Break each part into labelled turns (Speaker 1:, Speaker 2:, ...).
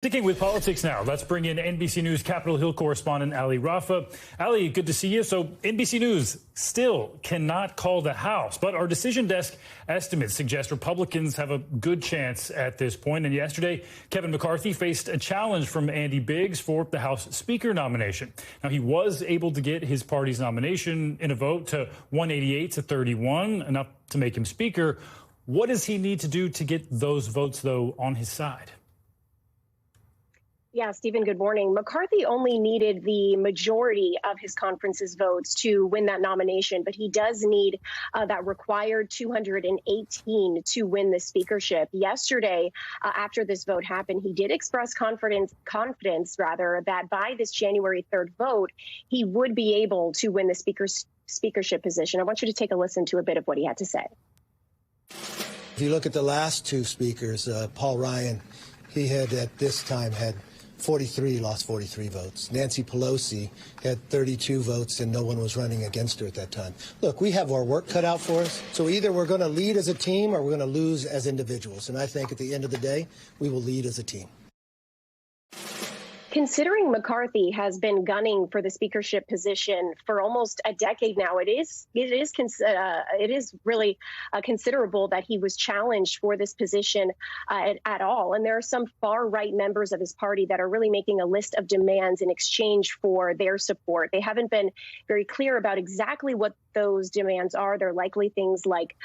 Speaker 1: Sticking with politics now, let's bring in NBC News Capitol Hill correspondent Allie Raffa. Allie, good to see you. So NBC News still cannot call the House, but our decision desk estimates suggest Republicans have a good chance at this point. And yesterday, Kevin McCarthy faced a challenge from Andy Biggs for the House Speaker nomination. Now, he was able to get his party's nomination in a vote to 188 to 31, enough to make him Speaker. What does he need to do to get those votes, though, on his side?
Speaker 2: Yeah, Stephen, good morning. McCarthy only needed the majority of his conference's votes to win that nomination, but he does need that required 218 to win the speakership. Yesterday, after this vote happened, he did express confidence that by this January 3rd vote, he would be able to win the speakership position. I want you to take a listen to a bit of what he had to say.
Speaker 3: If you look at the last two speakers, Paul Ryan, he had at this time had 43, lost 43 votes. Nancy Pelosi had 32 votes and no one was running against her at that time. Look, we have our work cut out for us. So either we're going to lead as a team or we're going to lose as individuals. And I think at the end of the day, we will lead as a team.
Speaker 2: Considering McCarthy has been gunning for the speakership position for almost a decade now, it is really considerable that he was challenged for this position at all. And there are some far right members of his party that are really making a list of demands in exchange for their support. They haven't been very clear about exactly what those demands are. They're likely things like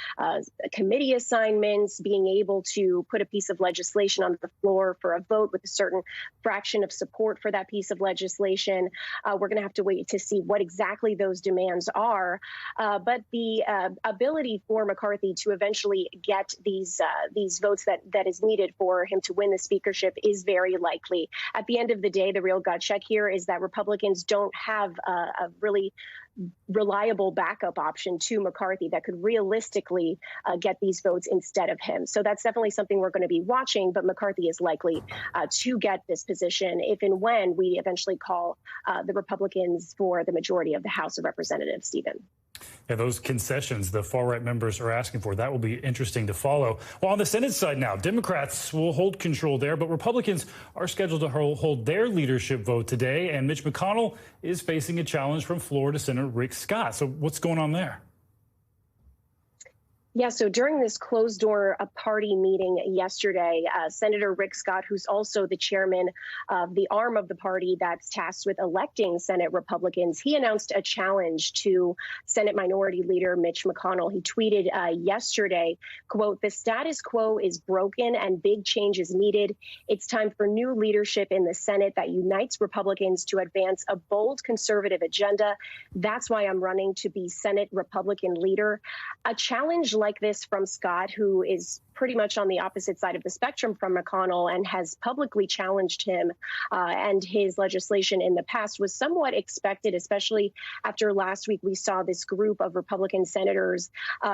Speaker 2: committee assignments, being able to put a piece of legislation on the floor for a vote with a certain fraction of support for that piece of legislation. We're going to have to wait to see what exactly those demands are. But the ability for McCarthy to eventually get these votes that is needed for him to win the speakership is very likely. At the end of the day, the real gut check here is that Republicans don't have a really reliable backup option to McCarthy that could realistically get these votes instead of him. So that's definitely something we're going to be watching, but McCarthy is likely to get this position if and when we eventually call the Republicans for the majority of the House of Representatives, Stephen.
Speaker 1: Yeah, those concessions the far-right members are asking for, that will be interesting to follow. Well, on the Senate side now, Democrats will hold control there, but Republicans are scheduled to hold their leadership vote today, and Mitch McConnell is facing a challenge from Florida Senator Rick Scott. So what's going on there?
Speaker 2: Yeah, so during this closed-door party meeting yesterday, Senator Rick Scott, who's also the chairman of the arm of the party that's tasked with electing Senate Republicans, he announced a challenge to Senate Minority Leader Mitch McConnell. He tweeted yesterday, quote, "The status quo is broken and big change is needed. It's time for new leadership in the Senate that unites Republicans to advance a bold conservative agenda. That's why I'm running to be Senate Republican leader." A challenge like this from Scott, who is pretty much on the opposite side of the spectrum from McConnell and has publicly challenged him and his legislation in the past, was somewhat expected, especially after last week we saw this group of Republican senators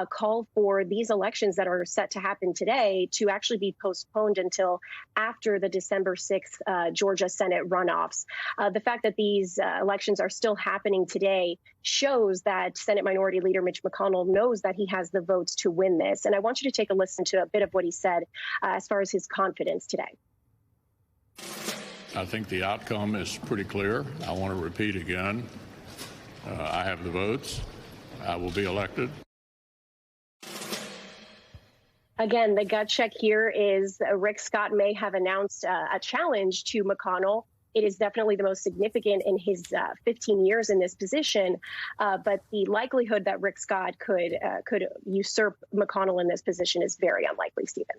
Speaker 2: call for these elections that are set to happen today to actually be postponed until after the December 6th Georgia Senate runoffs. The fact that these elections are still happening today shows that Senate Minority Leader Mitch McConnell knows that he has the votes to win this. And I want you to take a listen to a bit of what he said as far as his confidence today.
Speaker 4: I think the outcome is pretty clear. I want to repeat again. I have the votes. I will be elected.
Speaker 2: Again, the gut check here is Rick Scott may have announced a challenge to McConnell. It is definitely the most significant in his 15 years in this position, but the likelihood that Rick Scott could usurp McConnell in this position is very unlikely, Stephen.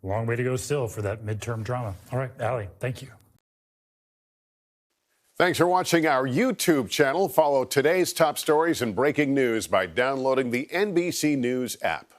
Speaker 1: Long way to go still for that midterm drama. All right, Allie, thank you.
Speaker 5: Thanks for watching our YouTube channel. Follow today's top stories and breaking news by downloading the NBC News app.